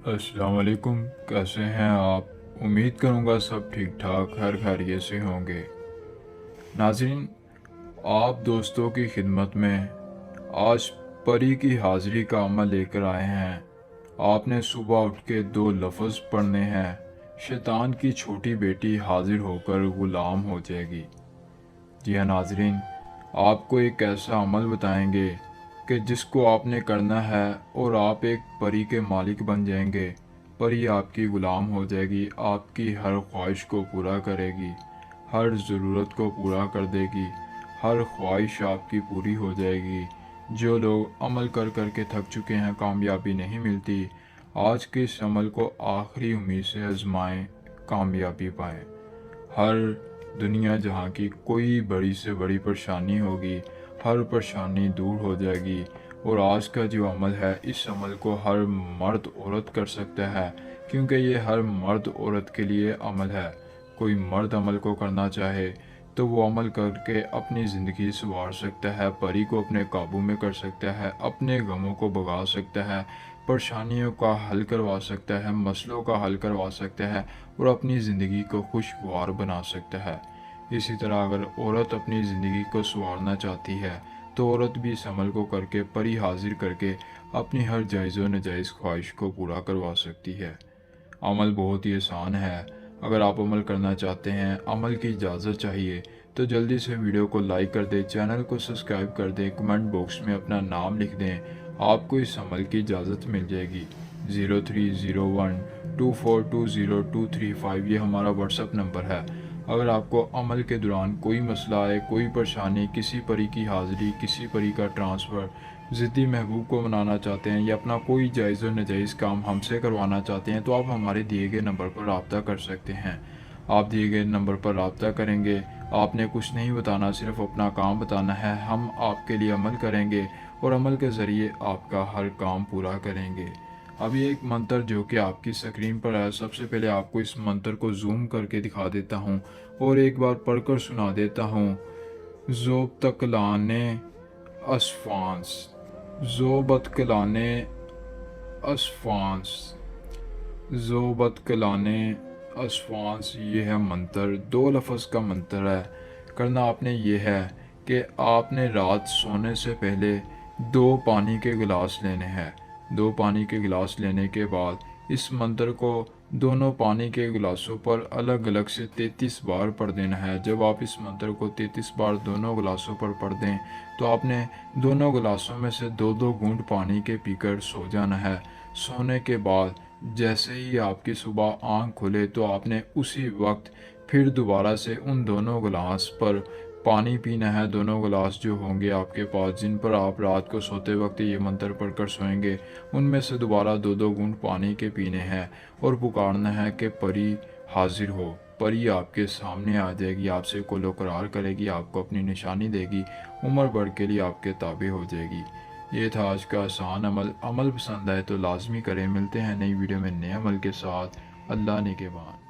अस्सलाम वालेकुम। कैसे हैं आप? उम्मीद करूँगा सब ठीक ठाक खैर खैरियत से होंगे। नाज़रीन, आप दोस्तों की खिदमत में आज परी की हाज़िरी का अमल लेकर आए हैं। आपने सुबह उठ के दो लफ्ज़ पढ़ने हैं, शैतान की छोटी बेटी हाजिर होकर ग़ुलाम हो जाएगी। जी हाँ नाज़रीन, आपको एक ऐसा अमल बताएंगे कि जिसको आपने करना है और आप एक परी के मालिक बन जाएंगे। परी आपकी ग़ुलाम हो जाएगी, आपकी हर ख्वाहिश को पूरा करेगी, हर ज़रूरत को पूरा कर देगी, हर ख्वाहिश आपकी पूरी हो जाएगी। जो लोग अमल कर कर के थक चुके हैं, कामयाबी नहीं मिलती, आज के इस अमल को आखिरी उम्मीद से आजमाएं, कामयाबी पाएं। हर दुनिया जहाँ की कोई बड़ी से बड़ी परेशानी होगी, हर परेशानी दूर हो जाएगी। और आज का जो अमल है, इस अमल को हर मर्द औरत कर सकता है, क्योंकि ये हर मर्द औरत के लिए अमल है। कोई मर्द अमल को करना चाहे तो वो अमल करके अपनी ज़िंदगी संवार सकता है, परी को अपने काबू में कर सकता है, अपने गमों को भगा सकता है, परेशानियों का हल करवा सकता है, मसलों का हल करवा सकता है और अपनी ज़िंदगी को खुशगवार बना सकता है। इसी तरह अगर औरत अपनी ज़िंदगी को संवारना चाहती है तो औरत भी इस अमल को करके, परी हाजिर करके, अपनी हर जायज़ व नाजायज़ ख्वाहिश को पूरा करवा सकती है। अमल बहुत ही आसान है। अगर आप अमल करना चाहते हैं, अमल की इजाज़त चाहिए, तो जल्दी से वीडियो को लाइक कर दें, चैनल को सब्सक्राइब कर दें, कमेंट बॉक्स में अपना नाम लिख दें। आपको इस अमल की इजाज़त मिल जाएगी। 030124202235 ये हमारा व्हाट्सअप नंबर है। अगर आपको अमल के दौरान कोई मसला आए, कोई परेशानी, किसी परी की हाज़िरी, किसी परी का ट्रांसफ़र, ज़िद्दी महबूब को मनाना चाहते हैं या अपना कोई जायज़ व नाजायज़ काम हमसे करवाना चाहते हैं, तो आप हमारे दिए गए नंबर पर रब्ता कर सकते हैं। आप दिए गए नंबर पर रब्ता करेंगे, आपने कुछ नहीं बताना, सिर्फ़ अपना काम बताना है। हम आपके लिए अमल करेंगे और अमल के ज़रिए आपका हर काम पूरा करेंगे। अभी एक मंत्र जो कि आपकी स्क्रीन पर है, सबसे पहले आपको इस मंत्र को जूम करके दिखा देता हूँ और एक बार पढ़कर सुना देता हूँ। ज़ोब तकलाने असफांस, ज़ोबत कलाने असफांस, ज़ोबत कलाने असफांस, ये है मंत्र। दो लफ्ज़ का मंत्र है। करना आपने ये है कि आपने रात सोने से पहले दो पानी के गिलास लेने हैं। दो पानी के गिलास लेने के बाद इस मंत्र को दोनों पानी के गिलासों पर अलग अलग से 33 बार पढ़ देना है। जब आप इस मंत्र को 33 बार दोनों गिलासों पर पढ़ दें तो आपने दोनों गिलासों में से दो दो घूंट पानी के पीकर सो जाना है। सोने के बाद जैसे ही आपकी सुबह आँख खुले तो आपने उसी वक्त फिर दोबारा से उन दोनों गिलास पर पानी पीना है। दोनों गिलास जो होंगे आपके पास, जिन पर आप रात को सोते वक्त ये मंत्र पढ़कर सोएंगे, उनमें से दोबारा दो दो घूंट पानी के पीने हैं और पुकारना है कि परी हाजिर हो। परी आपके सामने आ जाएगी, आपसे कोलो करार करेगी, आपको अपनी निशानी देगी, उम्र भर के लिए आपके ताबे हो जाएगी। ये था आज का आसान अमल। अमल पसंद आए तो लाजमी करें। मिलते हैं नई वीडियो में नए अमल के साथ। अल्लाह निगहबान।